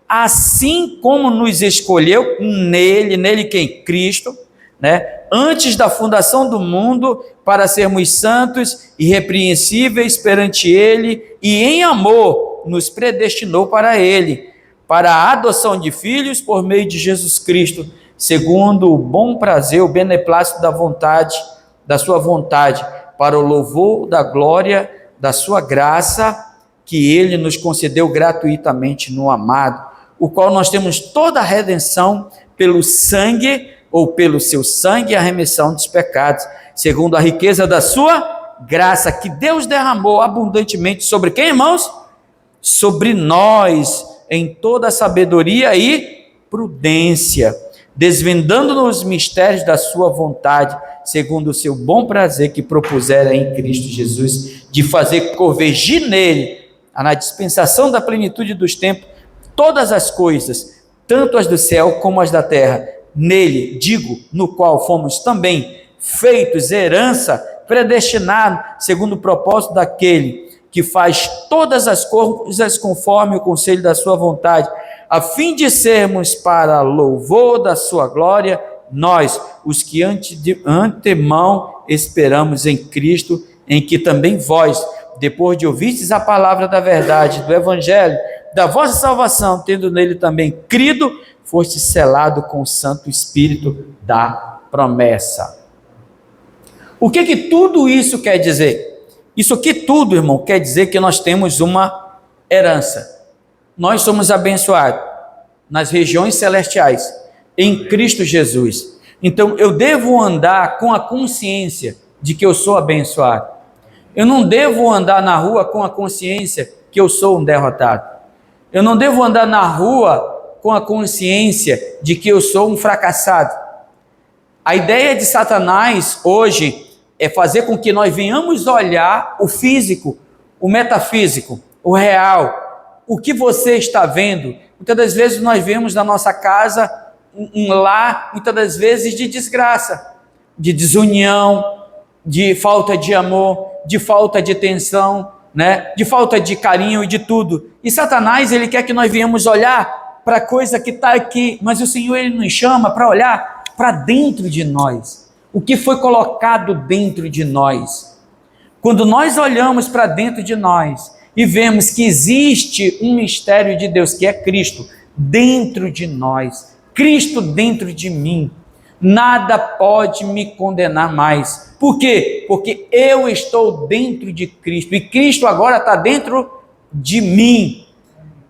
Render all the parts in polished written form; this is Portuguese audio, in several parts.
assim como nos escolheu nele quem? Cristo, né? Antes da fundação do mundo, para sermos santos, irrepreensíveis perante ele, e em amor nos predestinou para ele, para a adoção de filhos por meio de Jesus Cristo, segundo o bom prazer, o beneplácito da sua vontade, para o louvor da glória da sua graça, que ele nos concedeu gratuitamente no amado, o qual nós temos toda a redenção pelo sangue, ou pelo seu sangue, a remissão dos pecados, segundo a riqueza da sua graça, que Deus derramou abundantemente sobre quem, irmãos? Sobre nós, em toda sabedoria e prudência, desvendando-nos os mistérios da sua vontade, segundo o seu bom prazer que propusera em Cristo Jesus, de fazer convergir nele, na dispensação da plenitude dos tempos, todas as coisas, tanto as do céu como as da terra, nele, digo, no qual fomos também feitos herança, predestinado, segundo o propósito daquele que faz todas as coisas conforme o conselho da sua vontade, a fim de sermos para louvor da sua glória, nós, os que antemão esperamos em Cristo, em que também vós, depois de ouvistes a palavra da verdade, do evangelho, da vossa salvação, tendo nele também crido, foste selado com o Santo Espírito da promessa. O que tudo isso quer dizer? Isso aqui tudo, irmão, quer dizer que nós temos uma herança. Nós somos abençoados nas regiões celestiais, em Cristo Jesus. Então, eu devo andar com a consciência de que eu sou abençoado. Eu não devo andar na rua com a consciência que eu sou um derrotado. Eu não devo andar na rua com a consciência de que eu sou um fracassado. A ideia de Satanás hoje é fazer com que nós venhamos olhar o físico, o metafísico, o real, o que você está vendo. Muitas das vezes nós vemos na nossa casa um lar, muitas das vezes de desgraça, de desunião, de falta de amor, de falta de atenção, né? De falta de carinho e de tudo. E Satanás, ele quer que nós venhamos olhar para a coisa que está aqui, mas o Senhor, ele nos chama para olhar para dentro de nós, o que foi colocado dentro de nós. Quando nós olhamos para dentro de nós e vemos que existe um mistério de Deus, que é Cristo, dentro de nós, Cristo dentro de mim, nada pode me condenar mais. Por quê? Porque eu estou dentro de Cristo, e Cristo agora está dentro de mim.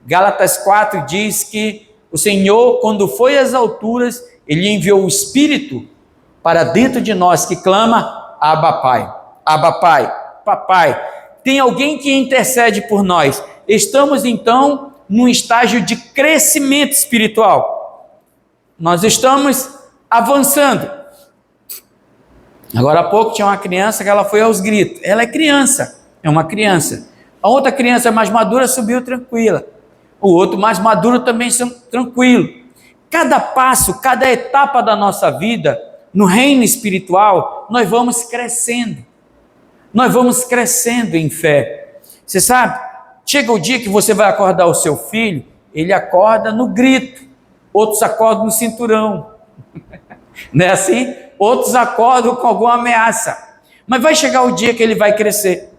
Gálatas 4 diz que o Senhor, quando foi às alturas, ele enviou o Espírito para dentro de nós, que clama, Abba Pai, Abba Pai, Papai. Tem alguém que intercede por nós. Estamos então num estágio de crescimento espiritual. Nós estamos avançando. Agora há pouco tinha uma criança que ela foi aos gritos. Ela é criança, é uma criança. A outra criança mais madura subiu tranquila. O outro mais maduro também tranquilo. Cada passo, cada etapa da nossa vida, no reino espiritual, nós vamos crescendo. Nós vamos crescendo em fé. Você sabe, chega o dia que você vai acordar o seu filho, ele acorda no grito, outros acordam no cinturão. Não é assim? Outros acordam com alguma ameaça. Mas vai chegar o dia que ele vai crescer.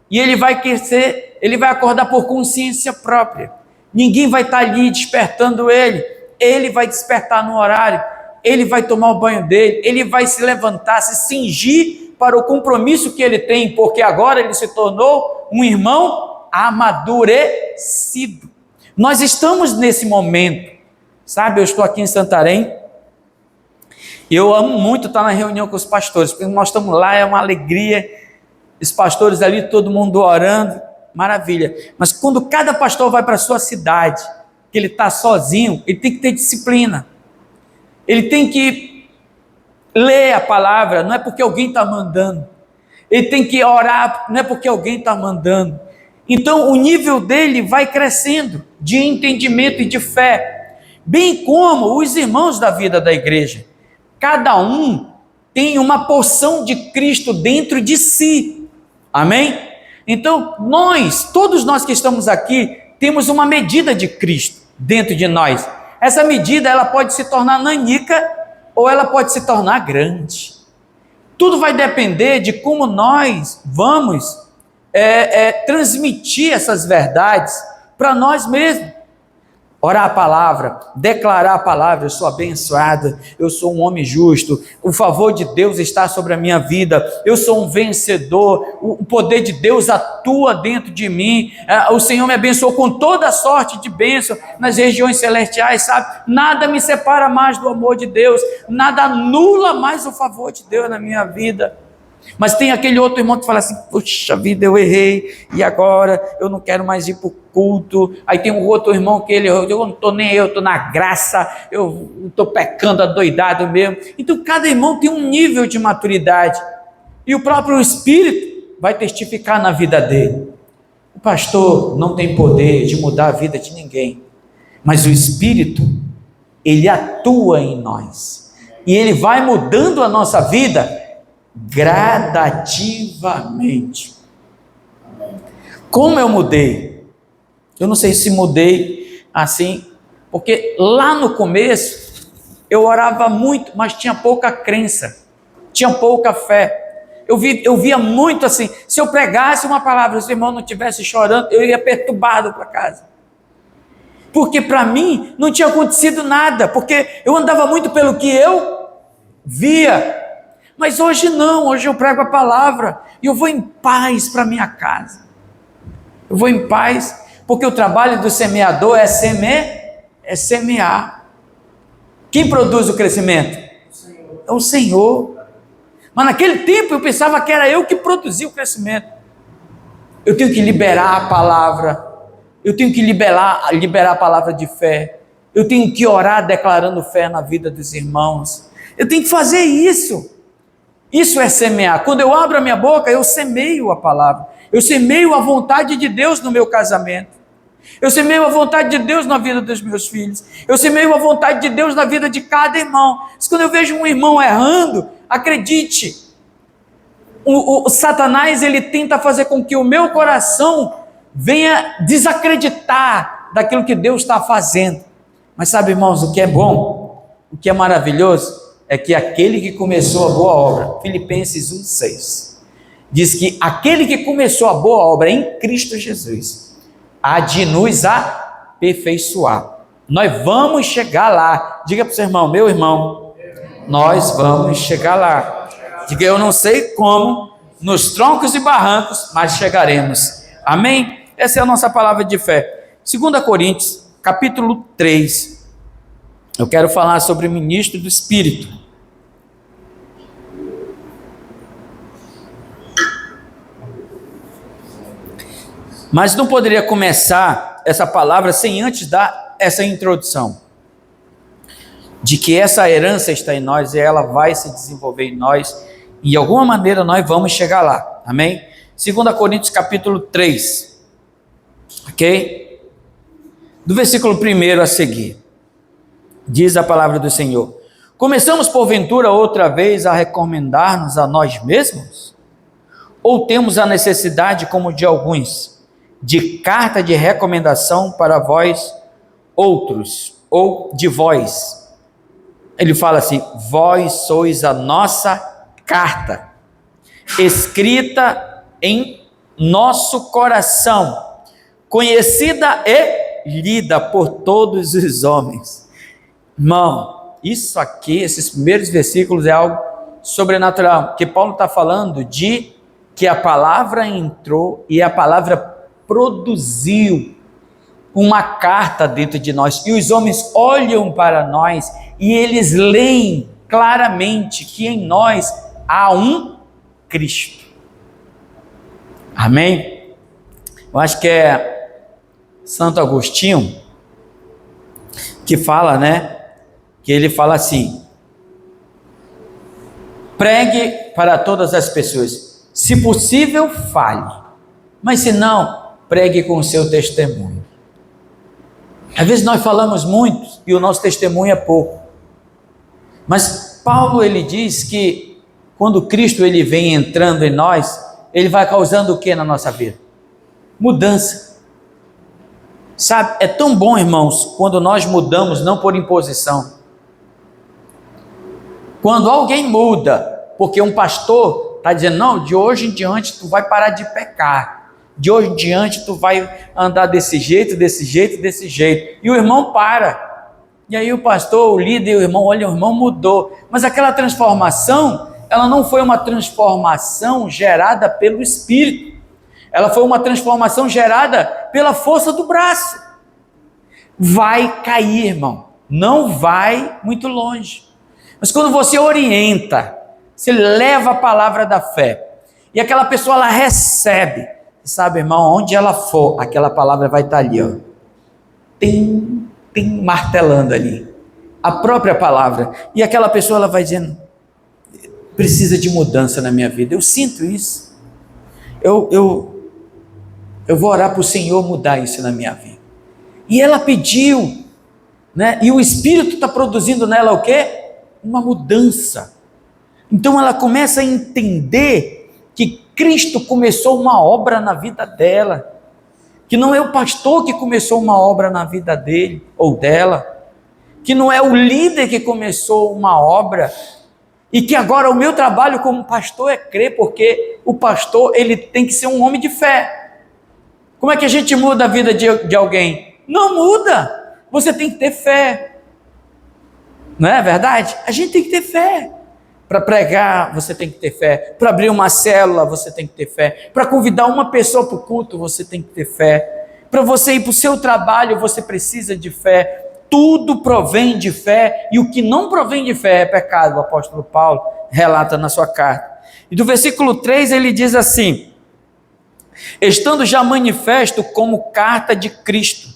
E ele vai crescer, ele vai acordar por consciência própria. Ninguém vai estar ali despertando ele. Ele vai despertar no horário. Ele vai tomar o banho dele. Ele vai se levantar, se cingir para o compromisso que ele tem, porque agora ele se tornou um irmão amadurecido. Nós estamos nesse momento. Sabe, eu estou aqui em Santarém. Eu amo muito estar na reunião com os pastores, porque nós estamos lá, é uma alegria. Os pastores ali, todo mundo orando. Maravilha. Mas quando cada pastor vai para a sua cidade, que ele está sozinho, ele tem que ter disciplina. Ele tem que ler a palavra, não é porque alguém está mandando. Ele tem que orar, não é porque alguém está mandando. Então o nível dele vai crescendo de entendimento e de fé, bem como os irmãos da vida da igreja. Cada um tem uma porção de Cristo dentro de si. Amém? Então, todos nós que estamos aqui, temos uma medida de Cristo. dentro de nós. Essa medida, ela pode se tornar nanica ou ela pode se tornar grande. Tudo vai depender de como nós vamos transmitir essas verdades para nós mesmos. Orar a palavra, declarar a palavra: eu sou abençoado, eu sou um homem justo, o favor de Deus está sobre a minha vida, eu sou um vencedor, o poder de Deus atua dentro de mim, o Senhor me abençoou com toda sorte de bênção nas regiões celestiais, sabe? Nada me separa mais do amor de Deus, nada anula mais o favor de Deus na minha vida. Mas tem aquele outro irmão que fala assim: puxa vida, eu errei, e agora eu não quero mais ir para o culto. Aí tem um outro irmão que eu não estou nem eu estou na graça, eu estou pecando adoidado mesmo. Então cada irmão tem um nível de maturidade, e o próprio Espírito vai testificar na vida dele. O pastor não tem poder de mudar a vida de ninguém, mas o Espírito, ele atua em nós, e ele vai mudando a nossa vida gradativamente. Como eu mudei? Eu não sei se mudei assim, porque lá no começo eu orava muito, mas tinha pouca crença, tinha pouca fé. Eu via muito assim, se eu pregasse uma palavra, se o irmão não estivesse chorando, eu ia perturbado para casa, porque para mim não tinha acontecido nada, porque eu andava muito pelo que eu via. Mas hoje não, hoje eu prego a palavra e eu vou em paz para minha casa. Eu vou em paz, porque o trabalho do semeador é semear. Quem produz o crescimento? É o Senhor. Mas naquele tempo eu pensava que era eu que produzia o crescimento. Eu tenho que liberar a palavra, eu tenho que liberar a palavra de fé, eu tenho que orar declarando fé na vida dos irmãos, eu tenho que fazer isso. Isso é semear. Quando eu abro a minha boca, eu semeio a palavra, eu semeio a vontade de Deus no meu casamento, eu semeio a vontade de Deus na vida dos meus filhos, eu semeio a vontade de Deus na vida de cada irmão. Mas quando eu vejo um irmão errando, acredite, o Satanás, ele tenta fazer com que o meu coração venha desacreditar daquilo que Deus está fazendo. Mas sabe, irmãos, o que é bom, o que é maravilhoso, é que aquele que começou a boa obra, Filipenses 1,6, diz que aquele que começou a boa obra em Cristo Jesus, há de nos aperfeiçoar. Nós vamos chegar lá. Diga para o seu irmão: meu irmão, nós vamos chegar lá. Diga: eu não sei como, nos troncos e barrancos, mas chegaremos. Amém? Essa é a nossa palavra de fé. 2 Coríntios, capítulo 3. Eu quero falar sobre o ministro do Espírito. Mas não poderia começar essa palavra sem antes dar essa introdução, de que essa herança está em nós e ela vai se desenvolver em nós, e de alguma maneira nós vamos chegar lá. Amém? 2 Coríntios capítulo 3, ok? Do versículo 1 a seguir. Diz a palavra do Senhor: começamos porventura outra vez a recomendar-nos a nós mesmos? Ou temos a necessidade, como de alguns, de carta de recomendação para vós outros, ou de vós? Ele fala assim: vós sois a nossa carta, escrita em nosso coração, conhecida e lida por todos os homens. Irmão, isso aqui, esses primeiros versículos é algo sobrenatural, porque Paulo está falando de que a palavra entrou e a palavra produziu uma carta dentro de nós, e os homens olham para nós e eles leem claramente que em nós há um Cristo. Amém? Eu acho que é Santo Agostinho que fala, né? Que ele fala assim: pregue para todas as pessoas, se possível fale, mas se não, pregue com o seu testemunho. Às vezes nós falamos muito e o nosso testemunho é pouco, mas Paulo, ele diz que quando Cristo ele vem entrando em nós, ele vai causando o que na nossa vida? Mudança. Sabe, é tão bom, irmãos, quando nós mudamos não por imposição. Quando alguém muda, porque um pastor está dizendo, não, de hoje em diante tu vai parar de pecar, de hoje em diante tu vai andar desse jeito, desse jeito, desse jeito, e o irmão para, e aí o pastor, o líder, o irmão, olha, o irmão mudou, mas aquela transformação, ela não foi uma transformação gerada pelo Espírito, ela foi uma transformação gerada pela força do braço. Vai cair, irmão, não vai muito longe. Mas quando você orienta, você leva a palavra da fé, e aquela pessoa, ela recebe, sabe, irmão, onde ela for, aquela palavra vai estar ali, ó, tem martelando ali, a própria palavra, e aquela pessoa, ela vai dizendo, precisa de mudança na minha vida, eu sinto isso, eu vou orar para o Senhor mudar isso na minha vida, e ela pediu, né, e o Espírito está produzindo nela o quê? Uma mudança. Então ela começa a entender que Cristo começou uma obra na vida dela, que não é o pastor que começou uma obra na vida dele ou dela, que não é o líder que começou uma obra, e que agora o meu trabalho como pastor é crer, porque o pastor, ele tem que ser um homem de fé. Como é que a gente muda a vida de alguém? Não muda, você tem que ter fé. Não é verdade? A gente tem que ter fé. Para pregar, você tem que ter fé. Para abrir uma célula, você tem que ter fé. Para convidar uma pessoa para o culto, você tem que ter fé. Para você ir para o seu trabalho, você precisa de fé. Tudo provém de fé, e o que não provém de fé é pecado, o apóstolo Paulo relata na sua carta. E do versículo 3 ele diz assim, estando já manifesto como carta de Cristo,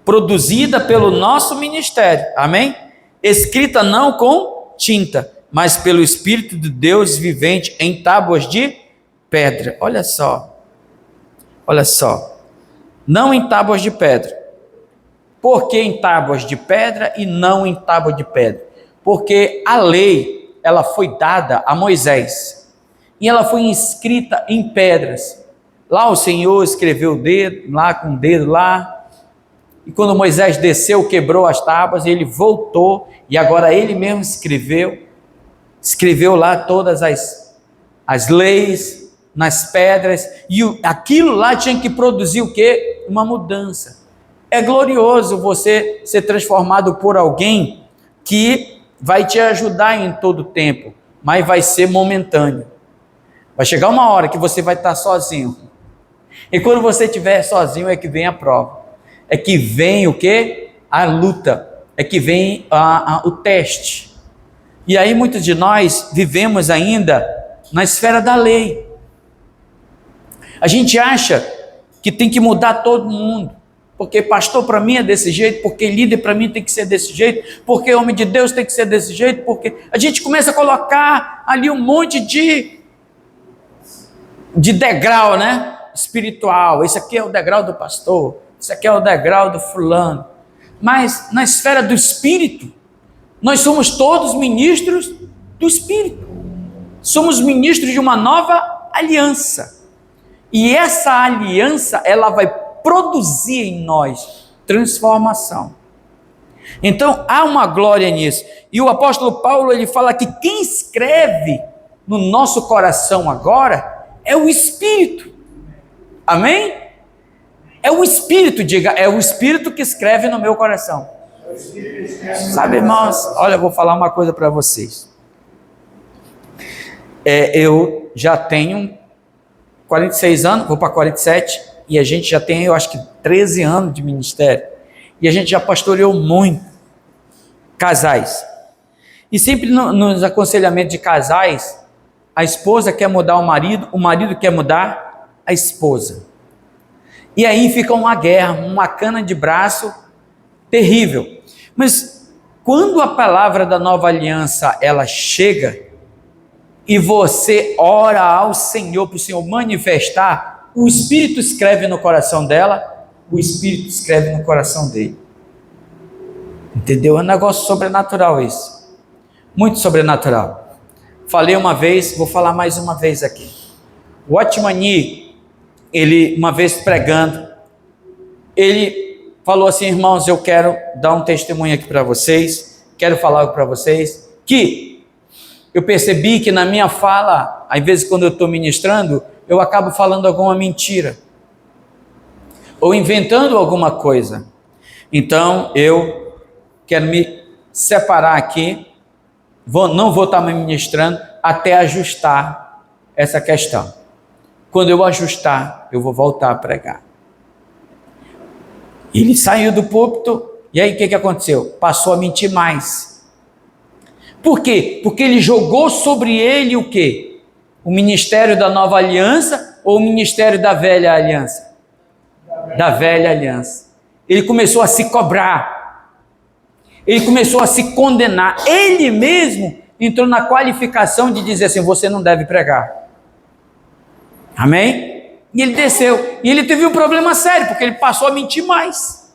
produzida pelo nosso ministério, amém? Escrita não com tinta, mas pelo Espírito de Deus vivente em tábuas de pedra. Olha só, não em tábuas de pedra. Por que em tábuas de pedra e não em tábua de pedra? Porque a lei, ela foi dada a Moisés, e ela foi escrita em pedras. Lá o Senhor escreveu o dedo, lá com o dedo lá, e quando Moisés desceu, quebrou as tábuas, ele voltou, e agora ele mesmo escreveu lá todas as leis nas pedras, e aquilo lá tinha que produzir o quê? Uma mudança. É glorioso você ser transformado por alguém que vai te ajudar em todo o tempo, mas vai ser momentâneo. Vai chegar uma hora que você vai estar sozinho, e quando você estiver sozinho é que vem a prova. É que vem o quê? A luta, é que vem o teste. E aí muitos de nós vivemos ainda na esfera da lei. A gente acha que tem que mudar todo mundo, porque pastor para mim é desse jeito, porque líder para mim tem que ser desse jeito, porque homem de Deus tem que ser desse jeito, porque a gente começa a colocar ali um monte de degrau, né? Espiritual, esse aqui é o degrau do pastor, esse aqui é o degrau do fulano, mas na esfera do Espírito, nós somos todos ministros do Espírito, somos ministros de uma nova aliança, e essa aliança, ela vai produzir em nós transformação. Então, há uma glória nisso, e o apóstolo Paulo, ele fala que quem escreve no nosso coração agora, é o Espírito, amém? É o Espírito, diga, é o Espírito que escreve no meu coração. Sabe, irmãos, olha, eu vou falar uma coisa para vocês. Eu já tenho 46 anos, vou para 47, e a gente já tem, eu acho que 13 anos de ministério, e a gente já pastoreou muito casais. E sempre nos aconselhamentos de casais, a esposa quer mudar o marido quer mudar a esposa. E aí fica uma guerra, uma cana de braço terrível. Mas quando a palavra da nova aliança, ela chega, e você ora ao Senhor, para o Senhor manifestar, o Espírito escreve no coração dela, o Espírito escreve no coração dele. Entendeu? É um negócio sobrenatural isso. Muito sobrenatural. Falei uma vez, vou falar mais uma vez aqui. O Watchman Nee, ele uma vez pregando, ele falou assim: irmãos, eu quero dar um testemunho aqui para vocês, quero falar algo para vocês, que eu percebi que na minha fala, às vezes quando eu estou ministrando, eu acabo falando alguma mentira, ou inventando alguma coisa. Então, eu quero me separar aqui, não vou estar me ministrando até ajustar essa questão. Quando eu ajustar, eu vou voltar a pregar. Ele saiu do púlpito, e aí o que aconteceu? Passou a mentir mais. Por quê? Porque ele jogou sobre ele o quê? O ministério da nova aliança ou o ministério da velha aliança? Da velha aliança. Ele começou a se cobrar. Ele começou a se condenar. Ele mesmo entrou na qualificação de dizer assim: você não deve pregar. Amém? E ele desceu. E ele teve um problema sério, porque ele passou a mentir mais.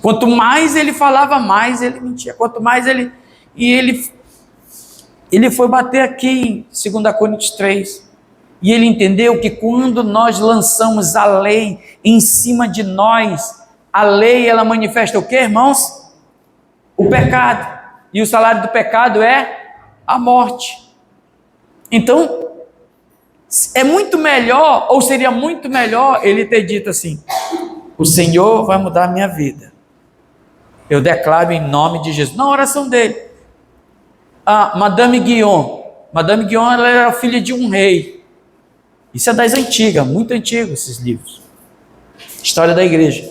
Quanto mais ele falava, mais ele mentia. Quanto mais ele... E ele foi bater aqui em 2 Coríntios 3. E ele entendeu que quando nós lançamos a lei em cima de nós, a lei, ela manifesta o quê, irmãos? O pecado. E o salário do pecado é a morte. Então, é muito melhor, ou seria muito melhor ele ter dito assim: o Senhor vai mudar a minha vida. Eu declaro em nome de Jesus. Na oração dele. A Madame Guyon, ela era filha de um rei. Isso é das antigas, muito antigo esses livros. História da igreja.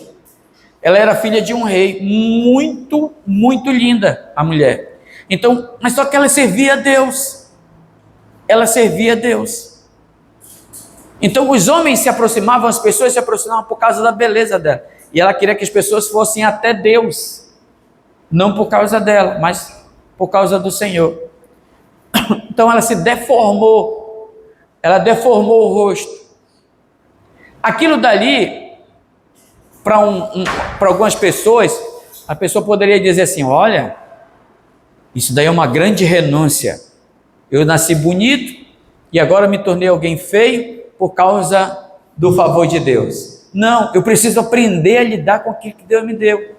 Ela era filha de um rei, muito, muito linda, a mulher. Então, mas só que ela servia a Deus. Ela servia a Deus. Então, os homens se aproximavam, as pessoas se aproximavam por causa da beleza dela. E ela queria que as pessoas fossem até Deus. Não por causa dela, mas por causa do Senhor. Então ela se deformou, ela deformou o rosto. Aquilo dali, para algumas pessoas, a pessoa poderia dizer assim: olha, isso daí é uma grande renúncia. Eu nasci bonito e agora me tornei alguém feio por causa do favor de Deus. Não, eu preciso aprender a lidar com aquilo que Deus me deu.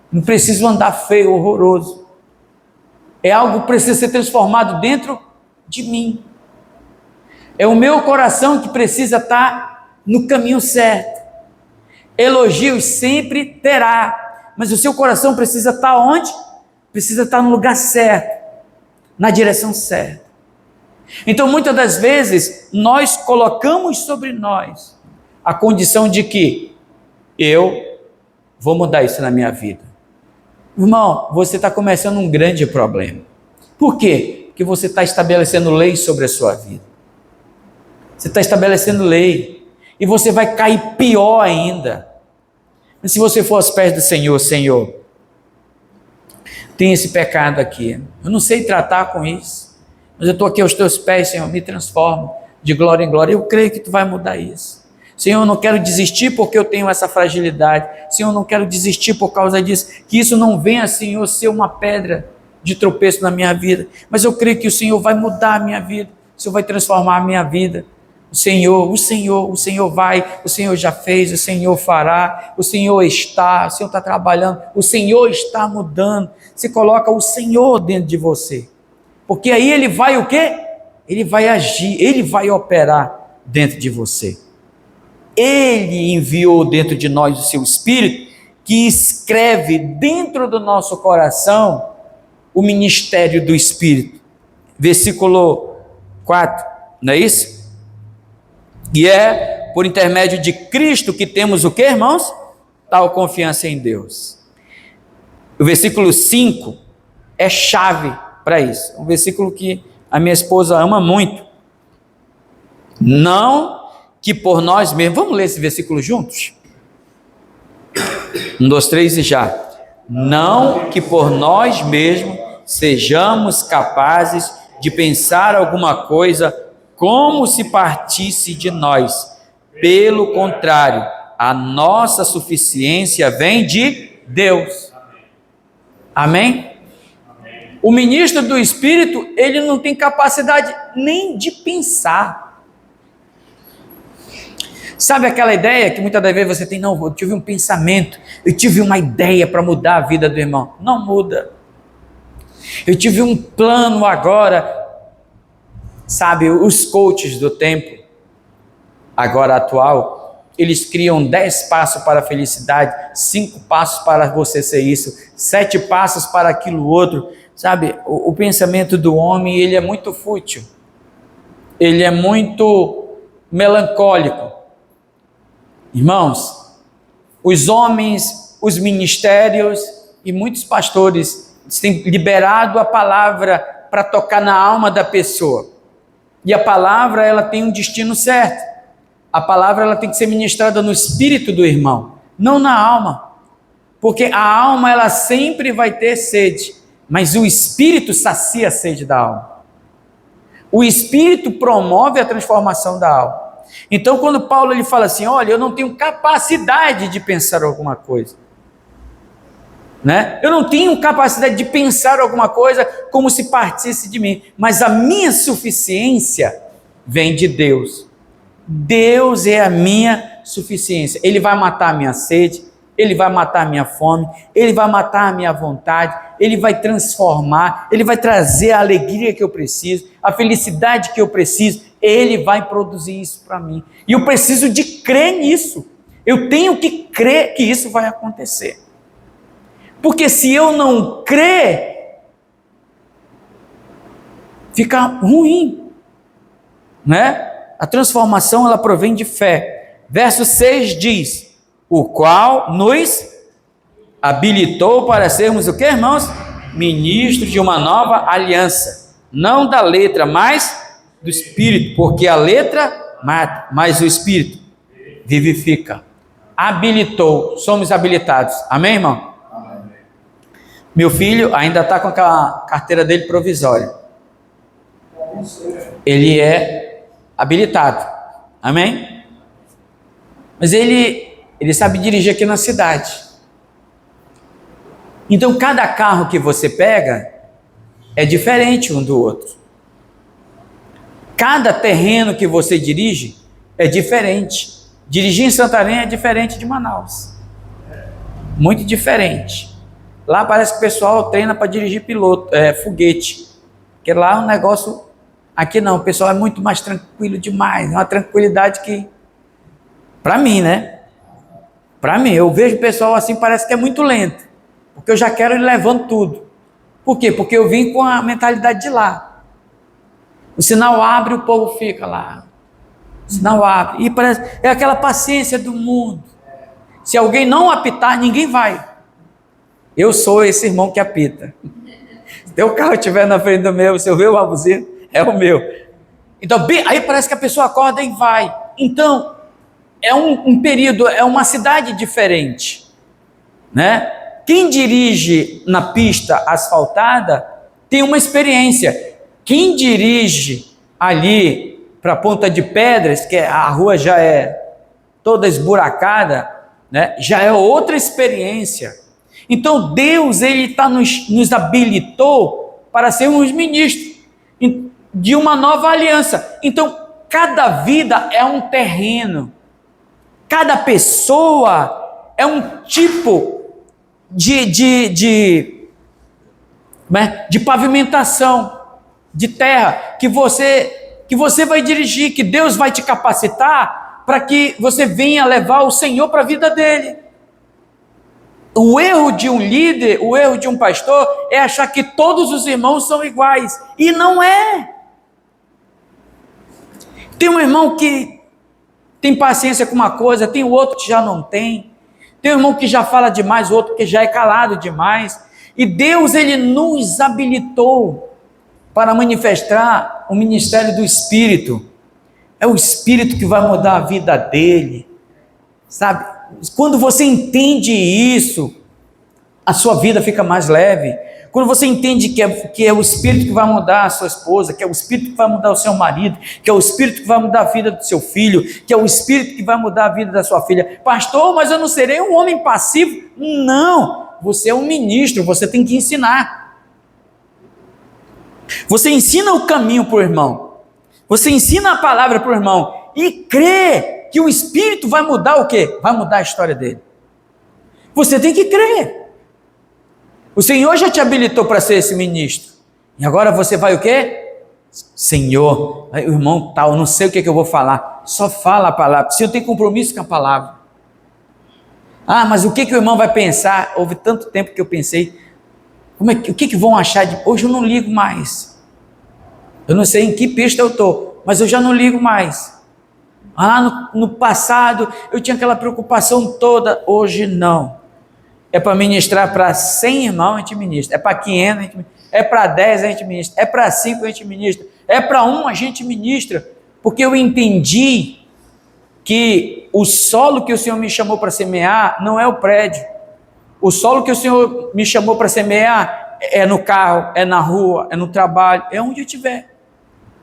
Não preciso andar feio, horroroso. É algo que precisa ser transformado dentro de mim. É o meu coração que precisa estar no caminho certo. Elogios sempre terá, mas o seu coração precisa estar onde? Precisa estar no lugar certo, na direção certa. Então, muitas das vezes, nós colocamos sobre nós a condição de que eu vou mudar isso na minha vida. Irmão, você está começando um grande problema. Por quê? Porque você está estabelecendo lei sobre a sua vida. Você está estabelecendo lei. E você vai cair pior ainda. Mas se você for aos pés do Senhor: Senhor, tem esse pecado aqui. Eu não sei tratar com isso. Mas eu estou aqui aos teus pés, Senhor, me transforma de glória em glória. Eu creio que tu vai mudar isso. Senhor, eu não quero desistir porque eu tenho essa fragilidade. Senhor, eu não quero desistir por causa disso. Que isso não venha, Senhor, ser uma pedra de tropeço na minha vida. Mas eu creio que o Senhor vai mudar a minha vida. O Senhor vai transformar a minha vida. O Senhor vai, o Senhor já fez, o Senhor fará, o Senhor está trabalhando, o Senhor está mudando. Você coloca o Senhor dentro de você. Porque aí Ele vai o quê? Ele vai agir, Ele vai operar dentro de você. Ele enviou dentro de nós o seu Espírito, que escreve dentro do nosso coração o ministério do Espírito. Versículo 4, não é isso? E é por intermédio de Cristo que temos o que, irmãos? Tal confiança em Deus. O versículo 5 é chave para isso. Um versículo que a minha esposa ama muito. Não que por nós mesmos... Vamos ler esse versículo juntos? 1, 2, 3 e já. Não que por nós mesmos sejamos capazes de pensar alguma coisa como se partisse de nós. Pelo contrário, a nossa suficiência vem de Deus. Amém? O ministro do Espírito, ele não tem capacidade nem de pensar. Sabe aquela ideia que muitas das vezes você tem, não, eu tive um pensamento, eu tive uma ideia para mudar a vida do irmão. Não muda. Eu tive um plano agora. Sabe, os coaches do tempo, agora atual, eles criam 10 passos para a felicidade, 5 passos para você ser isso, 7 passos para aquilo outro. Sabe, o pensamento do homem, ele é muito fútil, ele é muito melancólico. Irmãos, os homens, os ministérios e muitos pastores têm liberado a palavra para tocar na alma da pessoa. E a palavra, ela tem um destino certo. A palavra, ela tem que ser ministrada no espírito do irmão, não na alma. Porque a alma, ela sempre vai ter sede, mas o espírito sacia a sede da alma. O espírito promove a transformação da alma. Então, quando Paulo ele fala assim, olha, eu não tenho capacidade de pensar alguma coisa. Né? Eu não tenho capacidade de pensar alguma coisa como se partisse de mim, mas a minha suficiência vem de Deus. Deus é a minha suficiência. Ele vai matar a minha sede, Ele vai matar a minha fome, Ele vai matar a minha vontade, Ele vai transformar, Ele vai trazer a alegria que eu preciso, a felicidade que eu preciso, Ele vai produzir isso para mim. E eu preciso de crer nisso. Eu tenho que crer que isso vai acontecer. Porque se eu não crer, fica ruim, né? A transformação, ela provém de fé. Verso 6 diz, o qual nos habilitou para sermos o que, irmãos? Ministros de uma nova aliança, não da letra, mas do Espírito, porque a letra mata, mas o Espírito vivifica. Habilitou, somos habilitados, amém, irmão? Meu filho ainda está com aquela carteira dele provisória. Ele é habilitado. Amém? Mas ele sabe dirigir aqui na cidade. Então, cada carro que você pega é diferente um do outro. Cada terreno que você dirige é diferente. Dirigir em Santarém é diferente de Manaus. Muito diferente. Lá parece que o pessoal treina para dirigir foguete. Porque lá é um negócio... Aqui não, o pessoal é muito mais tranquilo demais. É uma tranquilidade que... Para mim, né? Para mim, eu vejo o pessoal assim, parece que é muito lento. Porque eu já quero ir levando tudo. Por quê? Porque eu vim com a mentalidade de lá. O sinal abre, o povo fica lá. O sinal abre. E parece... É aquela paciência do mundo. Se alguém não apitar, ninguém vai. Eu sou esse irmão que apita. Se teu carro estiver na frente do meu, se eu ver o abusinho, é o meu. Então, aí parece que a pessoa acorda e vai. Então, é um período, é uma cidade diferente. Né? Quem dirige na pista asfaltada tem uma experiência. Quem dirige ali para a Ponta de Pedras, que a rua já é toda esburacada, né? Já é outra experiência. Então Deus, Ele nos habilitou para sermos ministros de uma nova aliança. Então cada vida é um terreno, cada pessoa é um tipo de pavimentação, de terra, que você vai dirigir, que Deus vai te capacitar para que você venha levar o Senhor para a vida dele. O erro de um líder, o erro de um pastor é achar que todos os irmãos são iguais, e não é. Tem um irmão que tem paciência com uma coisa, tem o outro que já não tem. Tem um irmão que já fala demais, o outro que já é calado demais. E Deus, Ele nos habilitou para manifestar o ministério do Espírito. É o Espírito que vai mudar a vida dele, sabe? Quando você entende isso, a sua vida fica mais leve. Quando você entende que é o Espírito que vai mudar a sua esposa, que é o Espírito que vai mudar o seu marido, que é o Espírito que vai mudar a vida do seu filho, que é o Espírito que vai mudar a vida da sua filha. Pastor, mas eu não serei um homem passivo? Não, você é um ministro, você tem que ensinar. Você ensina o caminho para o irmão. Você ensina a palavra para o irmão. E crê que o Espírito vai mudar o quê? Vai mudar a história dele. Você tem que crer. O Senhor já te habilitou para ser esse ministro. E agora você vai o quê? Senhor, o irmão tal, não sei o que eu vou falar. Só fala a palavra. Se eu tenho compromisso com a palavra. Ah, mas o que o irmão vai pensar? Houve tanto tempo que eu pensei. O que vão achar de... Hoje eu não ligo mais. Eu não sei em que pista eu estou, mas eu já não ligo mais. No passado eu tinha aquela preocupação toda, hoje não. É para ministrar para 100 irmãos, a gente ministra. É para 500, a gente ministra. É para 10, a gente ministra. É para 5, a gente ministra. É para 1, a gente ministra. Porque eu entendi que o solo que o Senhor me chamou para semear não é o prédio. O solo que o Senhor me chamou para semear é no carro, é na rua, é no trabalho, é onde eu estiver.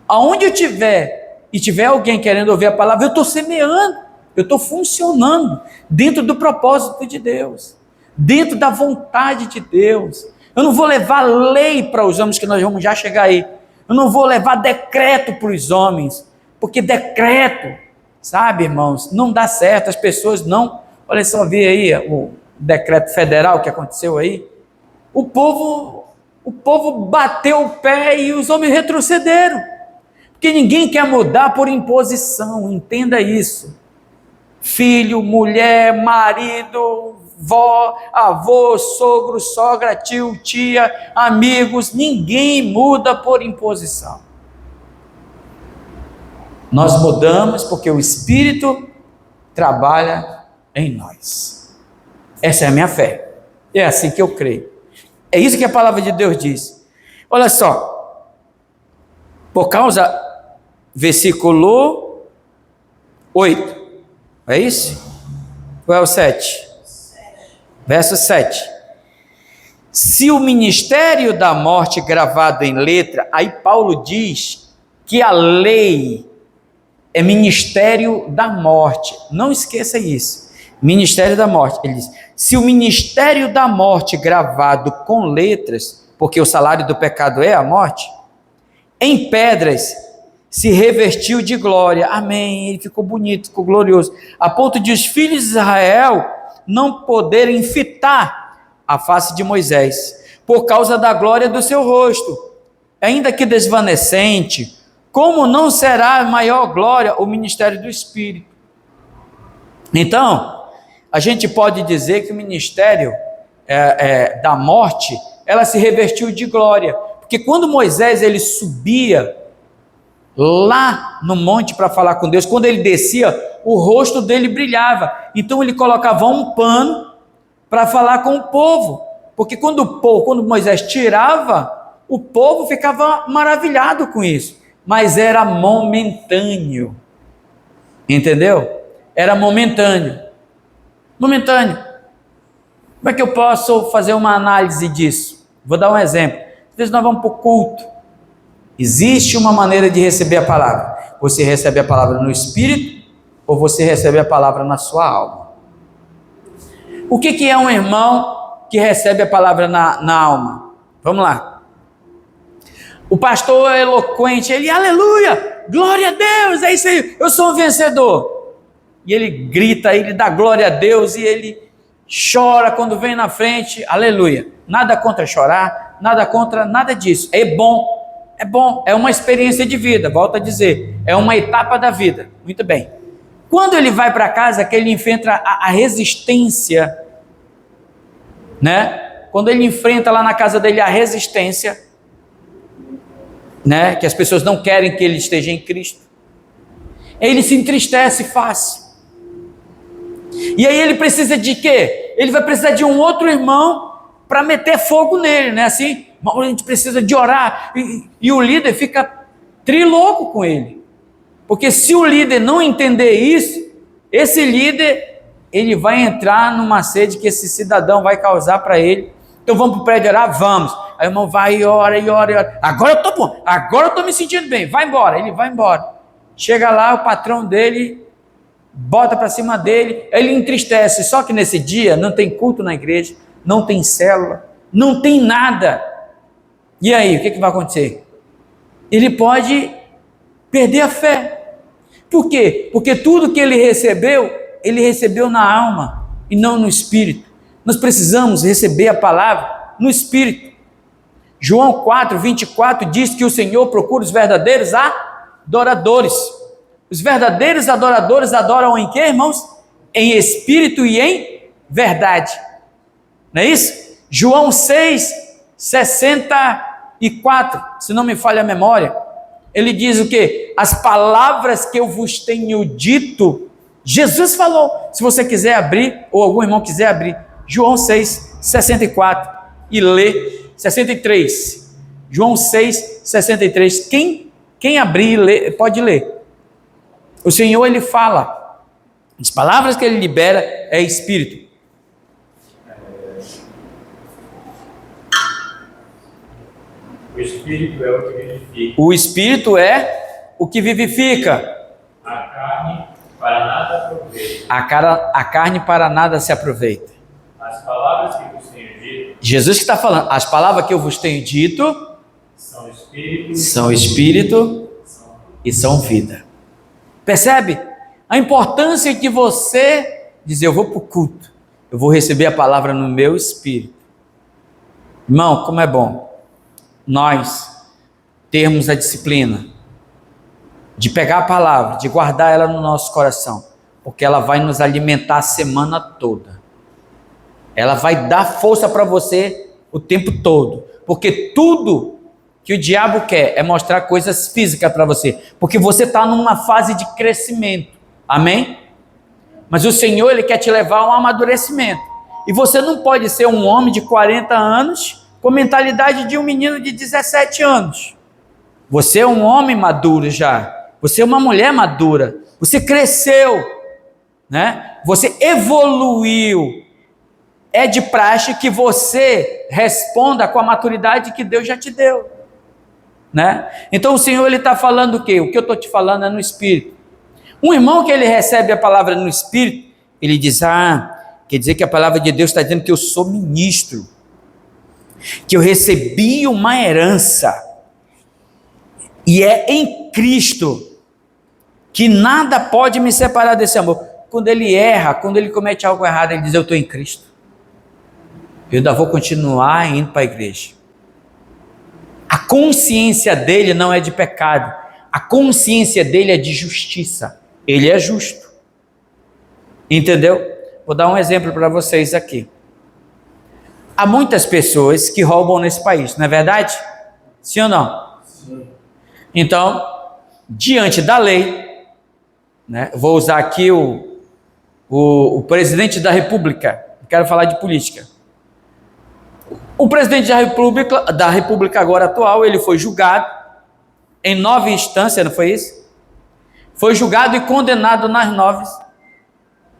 Aonde eu estiver e tiver alguém querendo ouvir a palavra, eu estou semeando, eu estou funcionando dentro do propósito de Deus, dentro da vontade de Deus. Eu não vou levar lei para os homens, que nós vamos já chegar aí. Eu não vou levar decreto para os homens, porque decreto, sabe, irmãos, não dá certo, as pessoas não... Olha só, vê aí o decreto federal que aconteceu aí. O povo bateu o pé e os homens retrocederam. Porque ninguém quer mudar por imposição, entenda isso. Filho, mulher, marido, vó, avô, sogro, sogra, tio, tia, amigos, ninguém muda por imposição. Nós mudamos porque o Espírito trabalha em nós. Essa é a minha fé. É assim que eu creio. É isso que a palavra de Deus diz. Olha só. Por causa... Versículo 8. É isso? Ou é o 7? Verso 7. Se o ministério da morte gravado em letra, aí Paulo diz que a lei é ministério da morte. Não esqueça isso. Ministério da morte. Ele diz: se o ministério da morte gravado com letras, porque o salário do pecado é a morte, em pedras se revestiu de glória. Amém. Ele ficou bonito, ficou glorioso, a ponto de os filhos de Israel não poderem fitar a face de Moisés, por causa da glória do seu rosto, ainda que desvanecente. Como não será maior glória o ministério do Espírito? Então, a gente pode dizer que o ministério da morte, ela se revestiu de glória, porque quando Moisés ele subia lá no monte para falar com Deus, quando ele descia, o rosto dele brilhava, então ele colocava um pano para falar com o povo, porque quando Moisés tirava, o povo ficava maravilhado com isso, mas era momentâneo, entendeu? Era momentâneo. Como é que eu posso fazer uma análise disso? Vou dar um exemplo. Às vezes nós vamos para o culto. Existe uma maneira de receber a palavra. Você recebe a palavra no Espírito ou você recebe a palavra na sua alma? O que é um irmão que recebe a palavra na alma? Vamos lá. O pastor é eloquente, ele, aleluia, glória a Deus, é isso aí, eu sou um vencedor. E ele grita, ele dá glória a Deus e ele chora quando vem na frente, aleluia. Nada contra chorar, nada contra nada disso, é bom, é uma experiência de vida, volto a dizer, é uma etapa da vida, muito bem. Quando ele vai para casa, que ele enfrenta a resistência, né? Quando ele enfrenta lá na casa dele a resistência, né? Que as pessoas não querem que ele esteja em Cristo, ele se entristece fácil. E aí ele precisa de quê? Ele vai precisar de um outro irmão para meter fogo nele, né? Assim, a gente precisa de orar, e o líder fica trilouco com ele, porque se o líder não entender isso, esse líder, ele vai entrar numa sede que esse cidadão vai causar para ele. Então vamos para o prédio orar? Vamos. Aí o irmão vai e ora, e ora, e ora. Agora eu estou bom, agora eu estou me sentindo bem, vai embora. Ele vai embora, chega lá, o patrão dele bota para cima dele, ele entristece. Só que nesse dia não tem culto na igreja, não tem célula, não tem nada. E aí, o que vai acontecer? Ele pode perder a fé. Por quê? Porque tudo que ele recebeu na alma e não no espírito. Nós precisamos receber a palavra no espírito. João 4:24 diz que o Senhor procura os verdadeiros adoradores. Os verdadeiros adoradores adoram em quê, irmãos? Em espírito e em verdade. Não é isso? João 6:64, se não me falha a memória, ele diz o quê? As palavras que eu vos tenho dito, Jesus falou. Se você quiser abrir, ou algum irmão quiser abrir, João 6:64 e ler 63. João 6:63. Quem abrir e ler, pode ler. O Senhor, ele fala. As palavras que ele libera é espírito. O espírito é o que vivifica. O espírito é o que vivifica. A carne para nada aproveita. A carne para nada se aproveita. As palavras que vos tenho dito Jesus que está falando. As palavras que eu vos tenho dito são espírito e são vida. Percebe? A importância de você dizer, eu vou para o culto, eu vou receber a palavra no meu espírito. Irmão, como é bom nós termos a disciplina de pegar a palavra, de guardar ela no nosso coração, porque ela vai nos alimentar a semana toda. Ela vai dar força para você o tempo todo, porque tudo que o diabo quer é mostrar coisas físicas para você, porque você está numa fase de crescimento, amém? Mas o Senhor, ele quer te levar a um amadurecimento, e você não pode ser um homem de 40 anos, com mentalidade de um menino de 17 anos, você é um homem maduro já, você é uma mulher madura, você cresceu, né? Você evoluiu, é de praxe que você responda com a maturidade que Deus já te deu, né? Então o Senhor, ele está falando o quê? O que eu estou te falando é no Espírito. Um irmão que ele recebe a palavra no Espírito, ele diz, quer dizer que a palavra de Deus está dizendo que eu sou ministro, que eu recebi uma herança, e é em Cristo, que nada pode me separar desse amor. Quando ele erra, quando ele comete algo errado, ele diz, eu estou em Cristo, eu ainda vou continuar indo para a igreja. A consciência dele não é de pecado, a consciência dele é de justiça, ele é justo, entendeu? Vou dar um exemplo para vocês aqui. Há muitas pessoas que roubam nesse país, não é verdade? Sim ou não? Sim. Então, diante da lei, né, vou usar aqui o presidente da República, quero falar de política. O presidente da República agora atual, ele foi julgado em 9 instâncias, não foi isso? Foi julgado e condenado nas 9,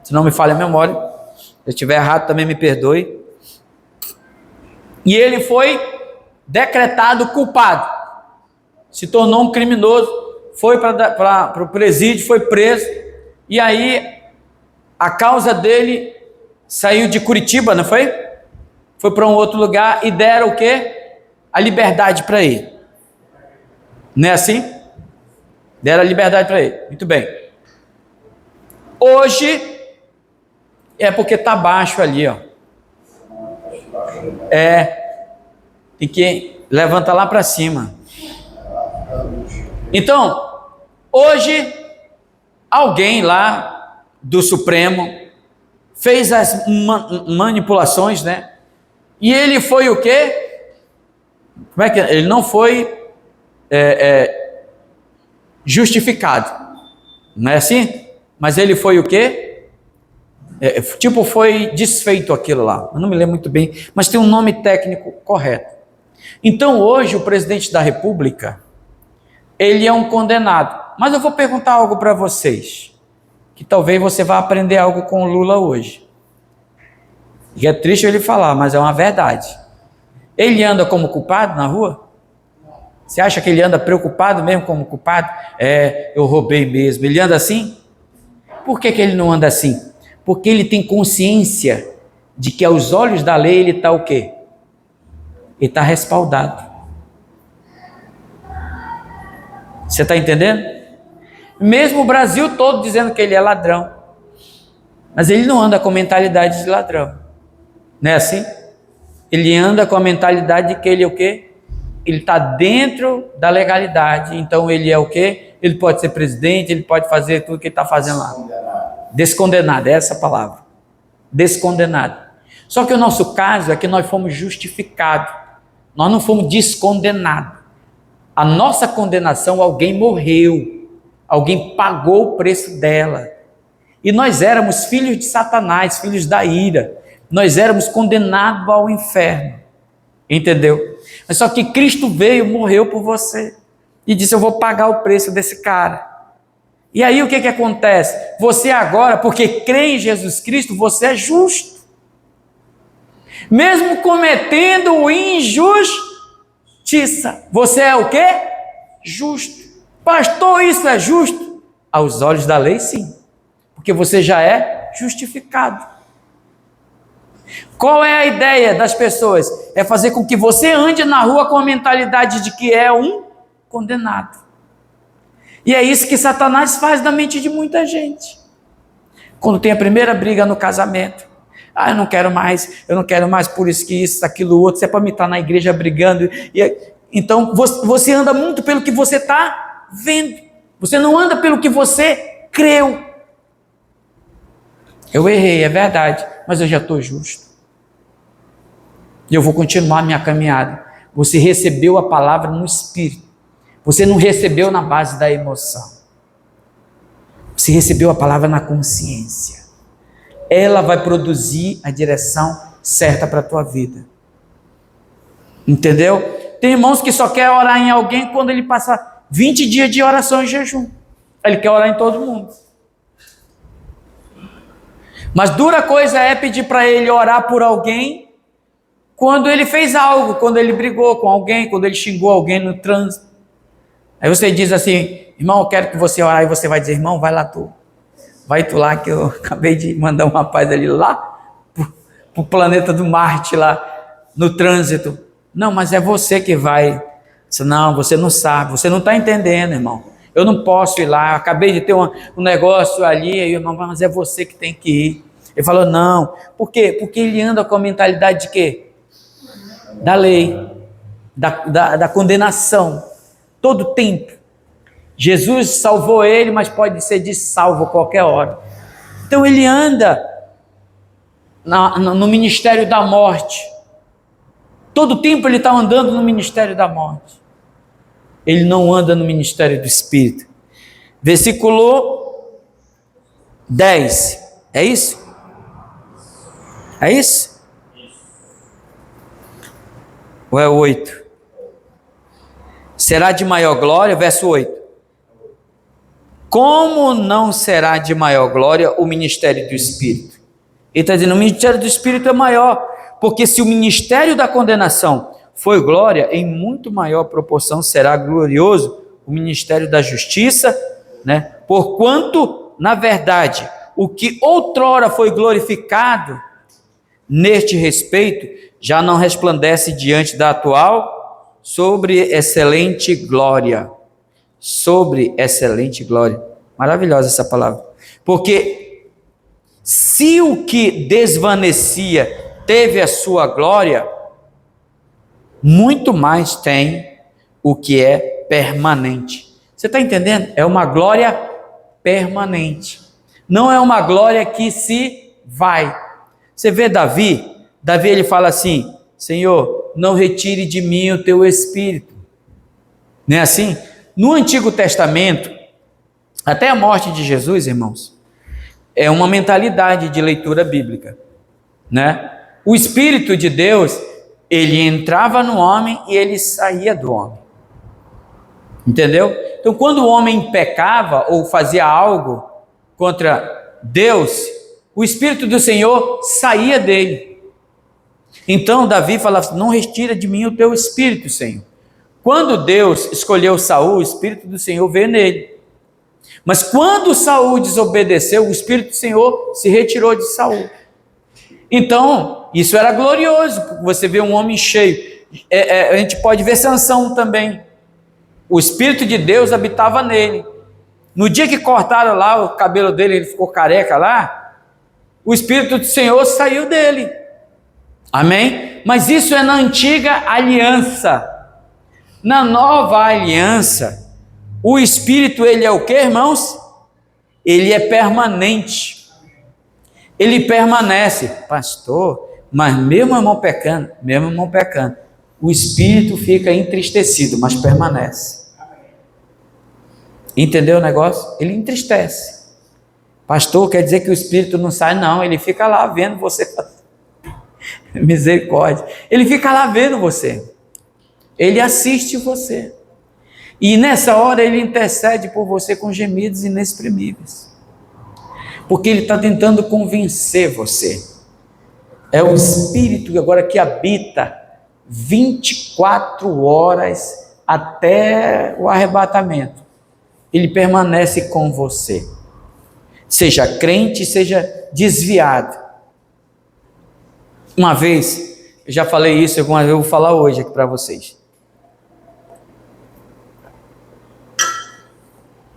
se não me falha a memória. Se eu estiver errado, também me perdoe. E ele foi decretado culpado, se tornou um criminoso, foi para o presídio, foi preso, e aí a causa dele saiu de Curitiba, não foi? Foi para um outro lugar e deram o quê? A liberdade para ele. Não é assim? Deram a liberdade para ele. Muito bem. Hoje é porque está baixo ali, ó. Tem que levantar lá para cima. Então, hoje, alguém lá do Supremo fez as manipulações, né? E ele foi o quê? Como é que é? Ele não foi justificado, não é assim? Mas ele foi o quê? Foi desfeito aquilo lá. Eu não me lembro muito bem, mas tem um nome técnico correto. Então, hoje, o presidente da República, ele é um condenado. Mas eu vou perguntar algo para vocês, que talvez você vá aprender algo com o Lula hoje. E é triste ele falar, mas é uma verdade. Ele anda como culpado na rua? Você acha que ele anda preocupado mesmo como culpado? Eu roubei mesmo. Ele anda assim? Por que ele não anda assim? Porque ele tem consciência de que aos olhos da lei ele está o quê? Ele está respaldado. Você está entendendo? Mesmo o Brasil todo dizendo que ele é ladrão. Mas ele não anda com mentalidade de ladrão. Não é assim? Ele anda com a mentalidade de que ele é o quê? Ele está dentro da legalidade. Então ele é o quê? Ele pode ser presidente, ele pode fazer tudo que ele está fazendo lá. Descondenado, é essa a palavra. Descondenado. Só que o nosso caso é que nós fomos justificados. Nós não fomos descondenados. A nossa condenação, alguém morreu. Alguém pagou o preço dela. E nós éramos filhos de Satanás, filhos da ira. Nós éramos condenados ao inferno. Entendeu? Mas só que Cristo veio, morreu por você. E disse, eu vou pagar o preço desse cara. E aí o que acontece? Você agora, porque crê em Jesus Cristo, você é justo. Mesmo cometendo injustiça. Você é o quê? Justo. Pastor, isso é justo? Aos olhos da lei, sim. Porque você já é justificado. Qual é a ideia das pessoas? É fazer com que você ande na rua com a mentalidade de que é um condenado. E é isso que Satanás faz na mente de muita gente. Quando tem a primeira briga no casamento. Eu não quero mais, por isso que isso, aquilo, outro. Você é para me estar na igreja brigando. Então, você anda muito pelo que você está vendo. Você não anda pelo que você creu. Eu errei, é verdade, mas eu já estou justo. E eu vou continuar minha caminhada. Você recebeu a palavra no Espírito. Você não recebeu na base da emoção. Você recebeu a palavra na consciência. Ela vai produzir a direção certa para a tua vida. Entendeu? Tem irmãos que só quer orar em alguém quando ele passa 20 dias de oração e jejum. Ele quer orar em todo mundo. Mas dura coisa é pedir para ele orar por alguém quando ele fez algo, quando ele brigou com alguém, quando ele xingou alguém no trânsito. Aí você diz assim, irmão, eu quero que você orar, e você vai dizer, irmão, vai lá tu. Vai tu lá, que eu acabei de mandar um rapaz ali lá pro planeta do Marte lá, no trânsito. Não, mas é você que vai. Não, você não sabe, você não está entendendo, irmão. Eu não posso ir lá, eu acabei de ter um negócio ali, aí, irmão, mas é você que tem que ir. Ele falou, não. Por quê? Porque ele anda com a mentalidade de quê? Da lei, da condenação, todo tempo. Jesus salvou ele, mas pode ser dessalvo a qualquer hora. Então ele anda no ministério da morte. Todo tempo ele está andando no ministério da morte. Ele não anda no ministério do Espírito. Versículo 10. É isso? É isso? Ou é 8? Será de maior glória, verso 8. Como não será de maior glória o ministério do Espírito? Ele está dizendo, o ministério do Espírito é maior, porque se o ministério da condenação foi glória, em muito maior proporção será glorioso o ministério da justiça, né? Porquanto, na verdade, o que outrora foi glorificado neste respeito, já não resplandece diante da atual sobre excelente glória. Sobre excelente glória. Maravilhosa essa palavra. Porque se o que desvanecia teve a sua glória, muito mais tem o que é permanente. Você está entendendo? É uma glória permanente. Não é uma glória que se vai. Você vê Davi ele fala assim, Senhor, não retire de mim o teu espírito. Não é assim? No Antigo Testamento, até a morte de Jesus, irmãos, é uma mentalidade de leitura bíblica, né? O Espírito de Deus, ele entrava no homem e ele saía do homem. Entendeu? Então, quando o homem pecava ou fazia algo contra Deus, o Espírito do Senhor saía dele. Então, Davi falava, não retira de mim o teu Espírito, Senhor. Quando Deus escolheu Saul, o Espírito do Senhor veio nele. Mas quando Saul desobedeceu, o Espírito do Senhor se retirou de Saul. Então, isso era glorioso, porque você vê um homem cheio. A gente pode ver Sansão também. O Espírito de Deus habitava nele. No dia que cortaram lá o cabelo dele, ele ficou careca lá, o Espírito do Senhor saiu dele. Amém? Mas isso é na antiga aliança. Na nova aliança, o Espírito, ele é o que, irmãos? Ele é permanente. Ele permanece. Pastor, mas mesmo irmão pecando, o Espírito fica entristecido, mas permanece. Entendeu o negócio? Ele entristece. Pastor, quer dizer que o Espírito não sai? Não, ele fica lá vendo você fazer. Misericórdia. Ele fica lá vendo você. Ele assiste você. E nessa hora ele intercede por você com gemidos inexprimíveis. Porque ele está tentando convencer você. É o Espírito agora que habita 24 horas até o arrebatamento. Ele permanece com você. Seja crente, seja desviado. Uma vez, eu já falei isso, alguma vez eu vou falar hoje aqui para vocês.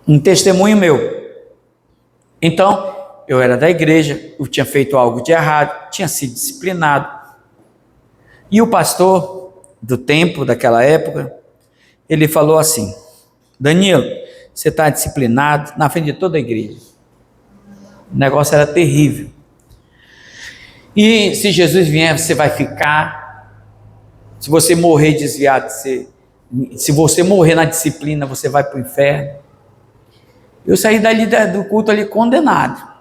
Um testemunho meu. Então, eu era da igreja, eu tinha feito algo de errado, tinha sido disciplinado. E o pastor do tempo, daquela época, ele falou assim: Danilo, você está disciplinado na frente de toda a igreja. O negócio era terrível. E se Jesus vier, você vai ficar. Se você morrer desviado, se você morrer na disciplina, você vai para o inferno. Eu saí dali do culto ali condenado.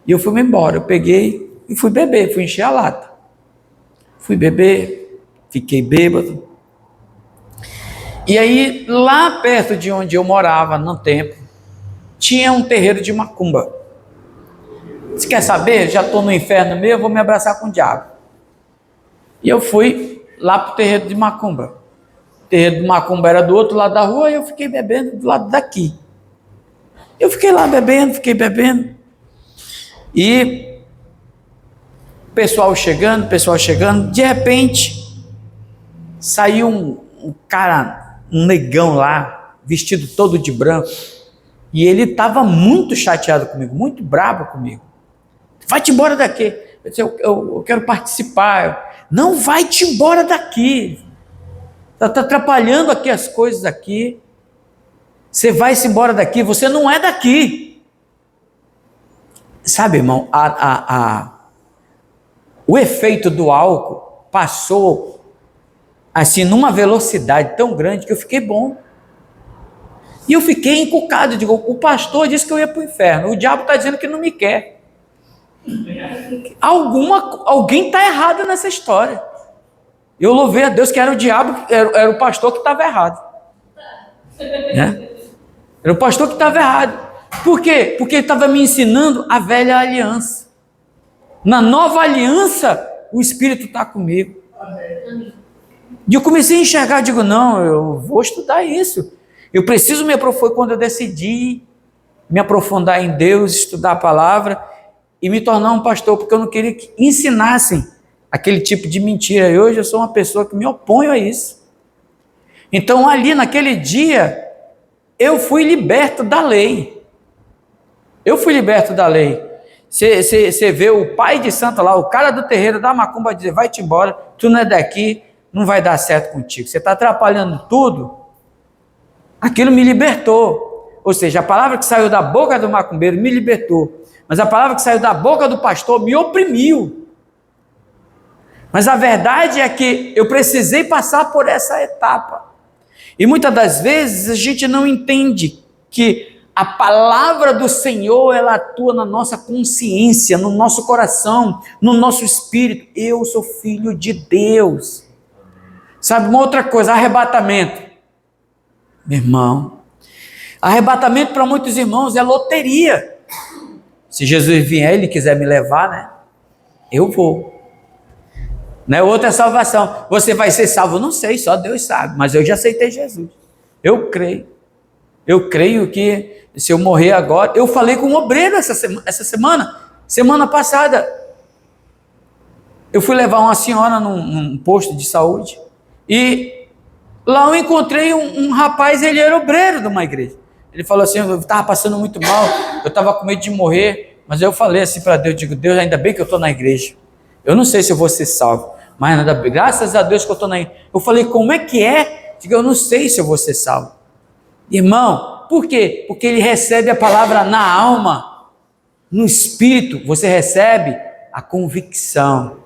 E eu fui embora. Eu peguei e fui beber, fui encher a lata. Fui beber, fiquei bêbado. E aí, lá perto de onde eu morava, no tempo, tinha um terreiro de macumba. Você quer saber? Já estou no inferno mesmo, vou me abraçar com o diabo. E eu fui lá para o terreiro de macumba. O terreiro de macumba era do outro lado da rua e eu fiquei bebendo do lado daqui. Eu fiquei lá bebendo, e pessoal chegando, de repente, saiu um cara, um negão lá, vestido todo de branco, e ele estava muito chateado comigo, muito bravo comigo. Vai-te embora daqui. Eu disse, eu quero participar. Não, vai-te embora daqui. Está atrapalhando aqui as coisas aqui. Você vai-se embora daqui, você não é daqui. Sabe, irmão, o efeito do álcool passou assim numa velocidade tão grande que eu fiquei bom. E eu fiquei encucado, digo, o pastor disse que eu ia para o inferno, o diabo está dizendo que não me quer. Alguém está errado nessa história. Eu louvei a Deus que era o diabo, era o pastor que estava errado. Né? Era o pastor que estava errado. Por quê? Porque ele estava me ensinando a velha aliança. Na nova aliança, o Espírito está comigo. E eu comecei a enxergar, digo, não, eu vou estudar isso. Eu preciso me aprofundar. Foi quando eu decidi me aprofundar em Deus, estudar a palavra e me tornar um pastor, porque eu não queria que ensinassem aquele tipo de mentira. E hoje eu sou uma pessoa que me oponho a isso. Então ali naquele dia, eu fui liberto da lei. Você vê o pai de santo lá, o cara do terreiro da macumba dizer, vai-te embora, tu não é daqui, não vai dar certo contigo. Você está atrapalhando tudo. Aquilo me libertou. Ou seja, a palavra que saiu da boca do macumbeiro me libertou. Mas a palavra que saiu da boca do pastor me oprimiu. Mas a verdade é que eu precisei passar por essa etapa. E muitas das vezes a gente não entende que a palavra do Senhor, ela atua na nossa consciência, no nosso coração, no nosso espírito. Eu sou filho de Deus. Sabe uma outra coisa, arrebatamento. Meu irmão, arrebatamento para muitos irmãos é loteria. Se Jesus vier, Ele quiser me levar, né? Eu vou. Né? Outra é salvação. Você vai ser salvo? Não sei, só Deus sabe. Mas eu já aceitei Jesus. Eu creio. Eu creio que se eu morrer agora... Eu falei com um obreiro essa semana passada. Eu fui levar uma senhora num posto de saúde. E lá eu encontrei um rapaz, ele era obreiro de uma igreja. Ele falou assim, eu estava passando muito mal, eu estava com medo de morrer, mas eu falei assim para Deus, digo, Deus, ainda bem que eu estou na igreja. Eu não sei se eu vou ser salvo, mas ainda bem, graças a Deus que eu estou na igreja. Eu falei, como é que é? Digo, eu não sei se eu vou ser salvo. Irmão, por quê? Porque ele recebe a palavra na alma, no espírito, você recebe a convicção.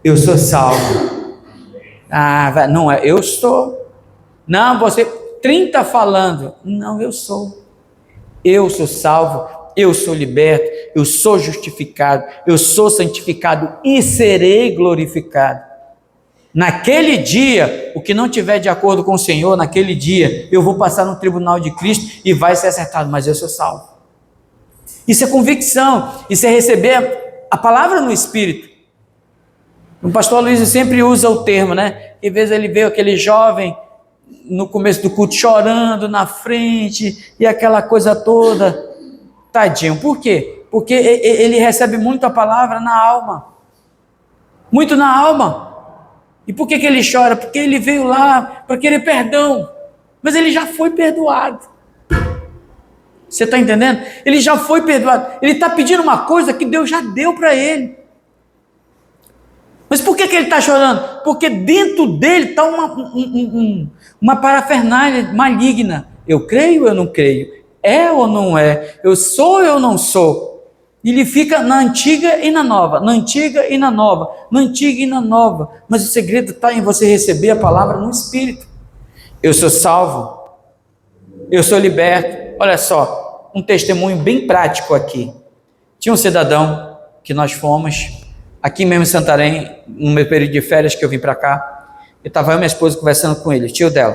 Eu sou salvo. Ah, não é, eu estou. Não, você, 30 falando. Não, eu sou. Eu sou salvo, eu sou liberto, eu sou justificado, eu sou santificado e serei glorificado. Naquele dia, o que não tiver de acordo com o Senhor, naquele dia, eu vou passar no tribunal de Cristo e vai ser acertado, mas eu sou salvo. Isso é convicção, isso é receber a palavra no Espírito. O pastor Luiz sempre usa o termo, né? Às vezes ele vê aquele jovem no começo do culto chorando na frente e aquela coisa toda, tadinho. Por quê? Porque ele recebe muito a palavra na alma, muito na alma. E por que ele chora? Porque ele veio lá para querer perdão, mas ele já foi perdoado. Você está entendendo? Ele já foi perdoado. Ele está pedindo uma coisa que Deus já deu para ele. Mas por que ele está chorando? Porque dentro dele está uma parafernália maligna. Eu creio ou eu não creio? É ou não é? Eu sou ou eu não sou? E ele fica na antiga e na nova, na antiga e na nova, na antiga e na nova. Mas o segredo está em você receber a palavra no Espírito. Eu sou salvo, eu sou liberto. Olha só, um testemunho bem prático aqui. Tinha um cidadão que nós fomos, aqui mesmo em Santarém, no meu período de férias que eu vim para cá, eu estava eu e minha esposa conversando com ele, tio dela.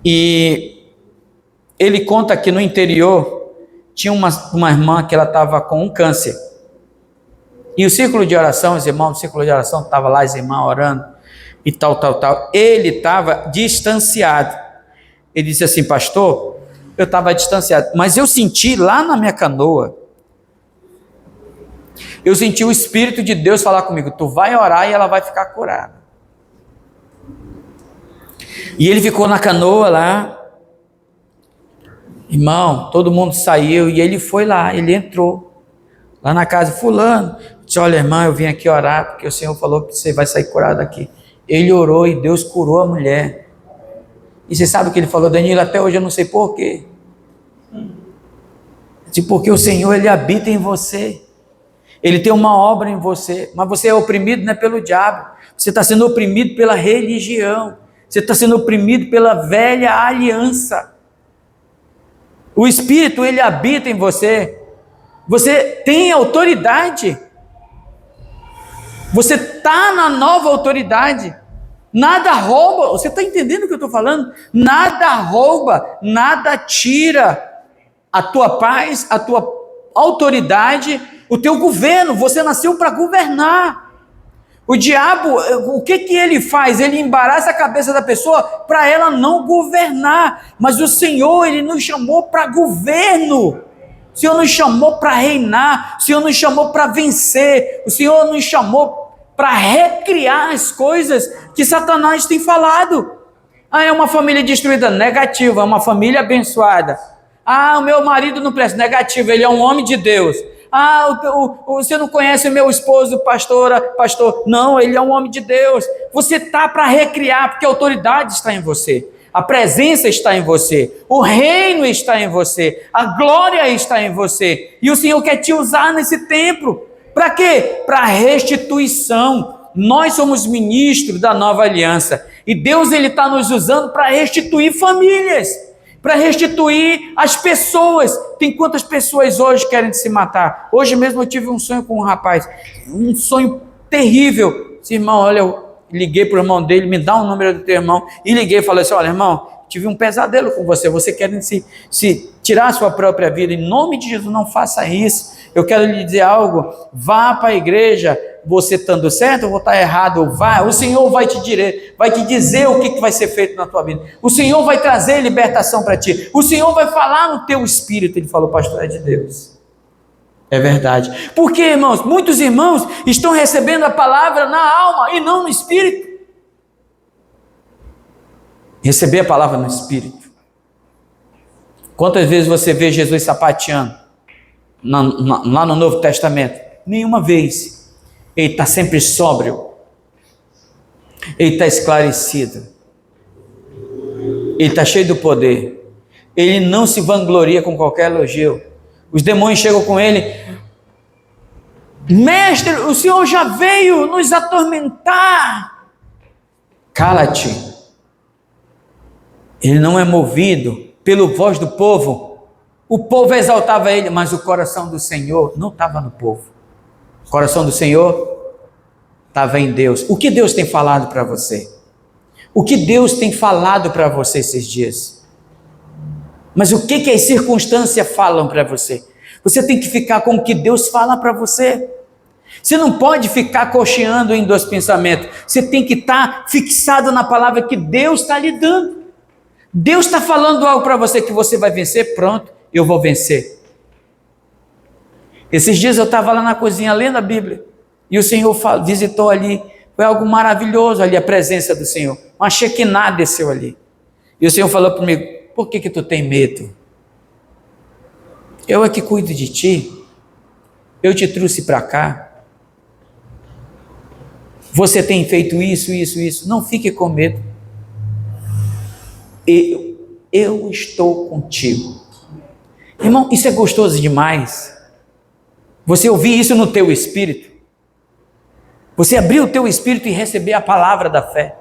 E ele conta que no interior tinha uma irmã que ela estava com um câncer. E o círculo de oração, os irmãos do círculo de oração, estavam lá, as irmãs orando, e tal. Ele estava distanciado. Ele disse assim, pastor, eu estava distanciado, mas eu senti lá na minha canoa, eu senti o Espírito de Deus falar comigo, tu vai orar e ela vai ficar curada. E ele ficou na canoa lá, irmão, todo mundo saiu e ele foi lá, ele entrou lá na casa, fulano, disse, olha irmão, eu vim aqui orar porque o Senhor falou que você vai sair curado aqui. Ele orou e Deus curou a mulher. E você sabe o que ele falou, Danilo, até hoje eu não sei por quê. Disse, porque o Senhor, Ele habita em você. Ele tem uma obra em você, mas você é oprimido não é pelo diabo, você está sendo oprimido pela religião, você está sendo oprimido pela velha aliança. O Espírito, ele habita em você, você tem autoridade, você está na nova autoridade, nada rouba, você está entendendo o que eu estou falando? Nada rouba, nada tira a tua paz, a tua autoridade, o teu governo, você nasceu para governar. O diabo, o que ele faz? Ele embaraça a cabeça da pessoa para ela não governar, mas o Senhor, Ele nos chamou para governo, o Senhor nos chamou para reinar, o Senhor nos chamou para vencer, o Senhor nos chamou para recriar as coisas que Satanás tem falado. Ah, é uma família destruída, negativo, é uma família abençoada. Ah, o meu marido não presta, negativo, ele é um homem de Deus. Ah, você não conhece o meu esposo, pastor, não, ele é um homem de Deus. Você está para recriar, porque a autoridade está em você, a presença está em você, o reino está em você, a glória está em você, e o Senhor quer te usar nesse tempo, para quê? Para restituição. Nós somos ministros da nova aliança, e Deus ele está nos usando para restituir famílias, para restituir as pessoas. Tem quantas pessoas hoje querem se matar? Hoje mesmo eu tive um sonho com um rapaz, um sonho terrível. Disse, irmão, olha, eu liguei para o irmão dele, me dá o número do teu irmão, e liguei e falei assim, olha irmão, tive um pesadelo com você, você quer se tirar a sua própria vida, em nome de Jesus, não faça isso. Eu quero lhe dizer algo, vá para a igreja, você estando certo, eu vou estar errado, vá, o Senhor vai te dizer o que vai ser feito na tua vida, o Senhor vai trazer libertação para ti, o Senhor vai falar no teu espírito. Ele falou, pastor, é de Deus, é verdade. Porque, irmãos, muitos irmãos estão recebendo a palavra na alma e não no espírito. Receber a palavra no espírito Quantas vezes você vê Jesus sapateando lá no Novo Testamento? Nenhuma vez. Ele está sempre sóbrio. Ele está esclarecido. Ele está cheio do poder. Ele não se vangloria com qualquer elogio. Os demônios chegam com ele: mestre, o Senhor já veio nos atormentar. Cala-te. Ele não é movido pela voz do povo. O povo exaltava ele, mas o coração do Senhor não estava no povo. O coração do Senhor estava em Deus. O que Deus tem falado para você? O que Deus tem falado para você esses dias? Mas o que as circunstâncias falam para você? Você tem que ficar com o que Deus fala para você. Você não pode ficar cocheando em dois pensamentos. Você tem que estar fixado na palavra que Deus está lhe dando. Deus está falando algo para você que você vai vencer, pronto, eu vou vencer. Esses dias eu estava lá na cozinha lendo a Bíblia, e o Senhor visitou ali, foi algo maravilhoso ali, a presença do Senhor, uma Shekinah desceu ali, e o Senhor falou comigo: por que tu tem medo? Eu é que cuido de ti, eu te trouxe para cá, você tem feito isso, não fique com medo, eu estou contigo. Irmão, isso é gostoso demais. Você ouvir isso no teu espírito. Você abrir o teu espírito e receber a palavra da fé.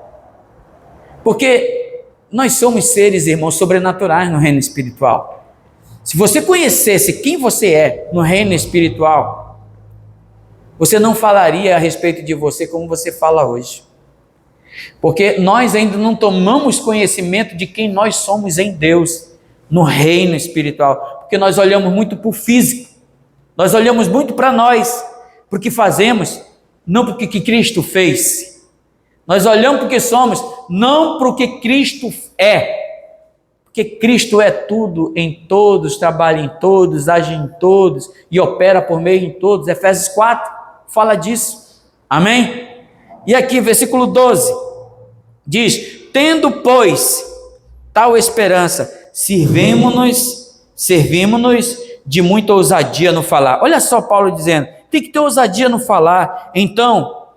Porque nós somos seres, irmãos, sobrenaturais no reino espiritual. Se você conhecesse quem você é no reino espiritual, você não falaria a respeito de você como você fala hoje. Porque nós ainda não tomamos conhecimento de quem nós somos em Deus, no reino espiritual. Porque nós olhamos muito para o físico, nós olhamos muito para nós, porque fazemos, não porque que Cristo fez. Nós olhamos porque somos, não para o que Cristo é. Porque Cristo é tudo em todos, trabalha em todos, age em todos e opera por meio em todos. Efésios 4 fala disso. Amém? E aqui, versículo 12, diz: tendo, pois, tal esperança, servimos-nos de muita ousadia no falar. Olha só Paulo dizendo, tem que ter ousadia no falar. Então,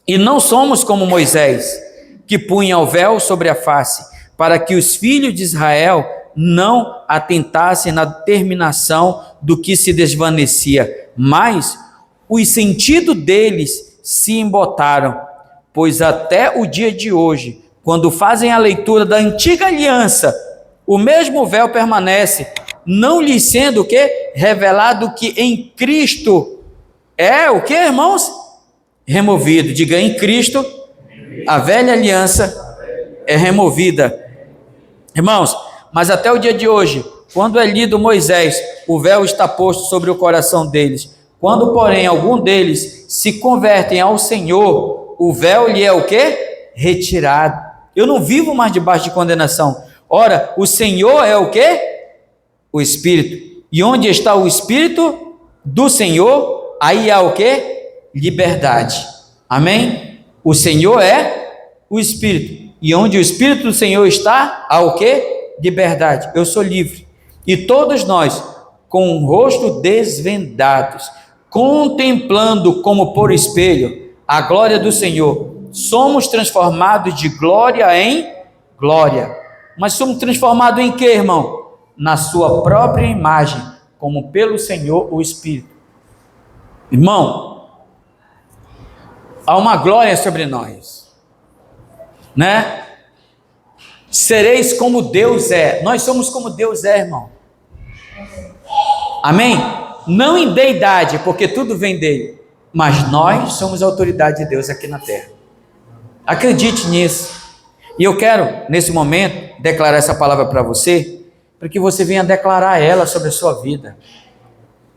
e não somos como Moisés, que punha o véu sobre a face, para que os filhos de Israel não atentassem na determinação do que se desvanecia, mas os sentidos deles se embotaram, pois até o dia de hoje, quando fazem a leitura da antiga aliança, o mesmo véu permanece, não lhe sendo o quê? Revelado que em Cristo é o quê, irmãos? Removido. Diga: em Cristo a velha aliança é removida. Irmãos, mas até o dia de hoje, quando é lido Moisés, o véu está posto sobre o coração deles. Quando, porém, algum deles se convertem ao Senhor, o véu lhe é o quê? Retirado. Eu não vivo mais debaixo de condenação. Ora, o Senhor é o quê? O Espírito. E onde está o Espírito do Senhor, aí há o quê? Liberdade. Amém? O Senhor é o Espírito. E onde o Espírito do Senhor está, há o quê? Liberdade. Eu sou livre. E todos nós, com o rosto desvendados, contemplando como por espelho a glória do Senhor, somos transformados de glória em glória. Mas somos transformados em quê, irmão? Na sua própria imagem, como pelo Senhor o Espírito. Irmão, há uma glória sobre nós, né? Sereis como Deus é. Nós somos como Deus é, irmão. Amém? Não em deidade, porque tudo vem dele, mas nós somos a autoridade de Deus aqui na terra. Acredite nisso. E eu quero, nesse momento, declarar essa palavra para você, para que você venha declarar ela sobre a sua vida.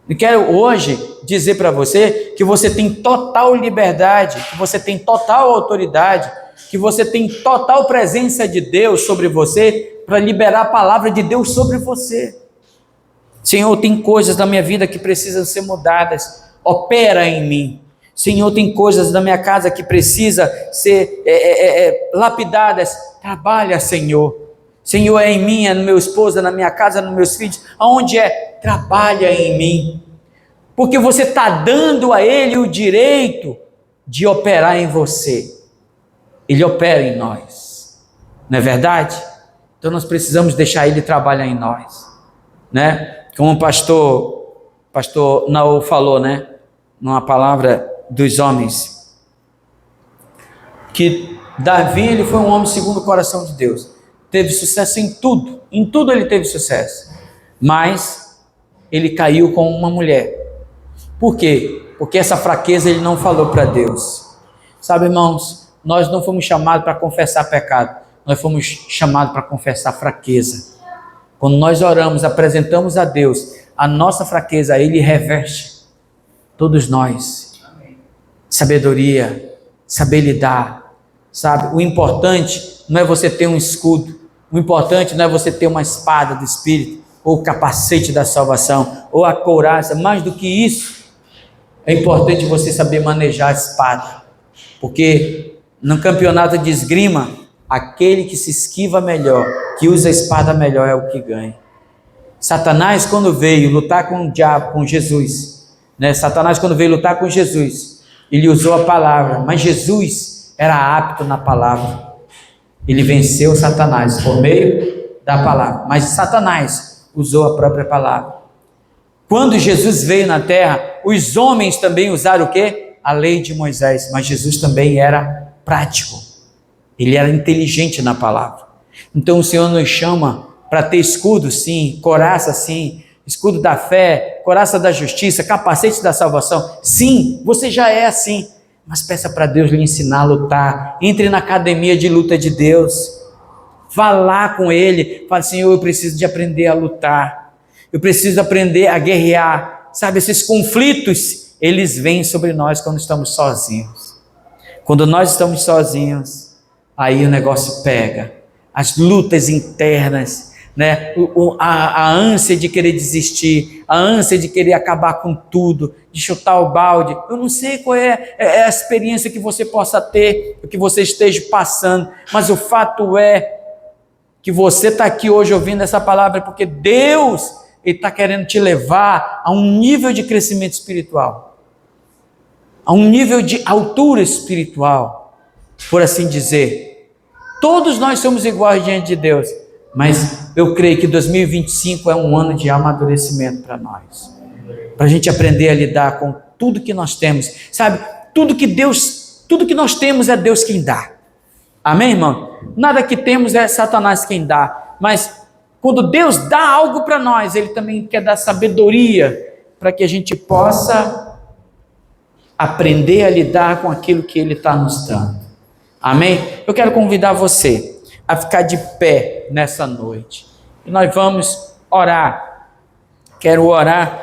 Eu quero hoje dizer para você que você tem total liberdade, que você tem total autoridade, que você tem total presença de Deus sobre você, para liberar a palavra de Deus sobre você. Senhor, tem coisas da minha vida que precisam ser mudadas, opera em mim. Senhor, tem coisas da minha casa que precisam ser lapidadas, trabalha, Senhor. Senhor, é em mim, é no meu esposo, é na minha casa, é nos meus filhos. Aonde é? Trabalha em mim. Porque você está dando a Ele o direito de operar em você. Ele opera em nós. Não é verdade? Então nós precisamos deixar Ele trabalhar em nós. Né? Como o pastor Naú falou, né? Numa palavra dos homens, que Davi, ele foi um homem segundo o coração de Deus. Teve sucesso em tudo ele teve sucesso. Mas ele caiu com uma mulher. Por quê? Porque essa fraqueza ele não falou para Deus. Sabe, irmãos, nós não fomos chamados para confessar pecado, nós fomos chamados para confessar fraqueza. Quando nós oramos, apresentamos a Deus a nossa fraqueza, Ele reverte todos nós. Sabedoria, saber lidar, sabe? O importante não é você ter um escudo, o importante não é você ter uma espada do Espírito, ou o capacete da salvação, ou a couraça. Mais do que isso, é importante você saber manejar a espada, porque no campeonato de esgrima, aquele que se esquiva melhor, que usa a espada melhor, é o que ganha. Satanás, quando veio lutar com o diabo, com Jesus, né? Satanás, quando veio lutar com Jesus, ele usou a palavra, mas Jesus era apto na palavra. Ele venceu Satanás por meio da palavra, mas Satanás usou a própria palavra. Quando Jesus veio na terra, os homens também usaram o quê? A lei de Moisés, mas Jesus também era prático. Ele era inteligente na palavra. Então o Senhor nos chama para ter escudo, sim, couraça, sim, escudo da fé, couraça da justiça, capacete da salvação. Sim, você já é assim, mas peça para Deus lhe ensinar a lutar. Entre na academia de luta de Deus. Vá lá com Ele. Fale, Senhor, eu preciso de aprender a lutar. Eu preciso aprender a guerrear. Sabe, esses conflitos, eles vêm sobre nós quando estamos sozinhos. Quando nós estamos sozinhos, aí o negócio pega. As lutas internas, né? A ânsia de querer desistir, a ânsia de querer acabar com tudo, de chutar o balde. Eu não sei qual é a experiência que você possa ter, que você esteja passando, mas o fato é que você está aqui hoje ouvindo essa palavra porque Deus está querendo te levar a um nível de crescimento espiritual, a um nível de altura espiritual, por assim dizer. Todos nós somos iguais diante de Deus, mas eu creio que 2025 é um ano de amadurecimento para nós, para a gente aprender a lidar com tudo que nós temos, sabe? Tudo que nós temos é Deus quem dá. Amém, irmão? Nada que temos é Satanás quem dá, mas quando Deus dá algo para nós, Ele também quer dar sabedoria para que a gente possa aprender a lidar com aquilo que Ele está nos dando. Amém? Eu quero convidar você a ficar de pé nessa noite. E nós vamos orar. Quero orar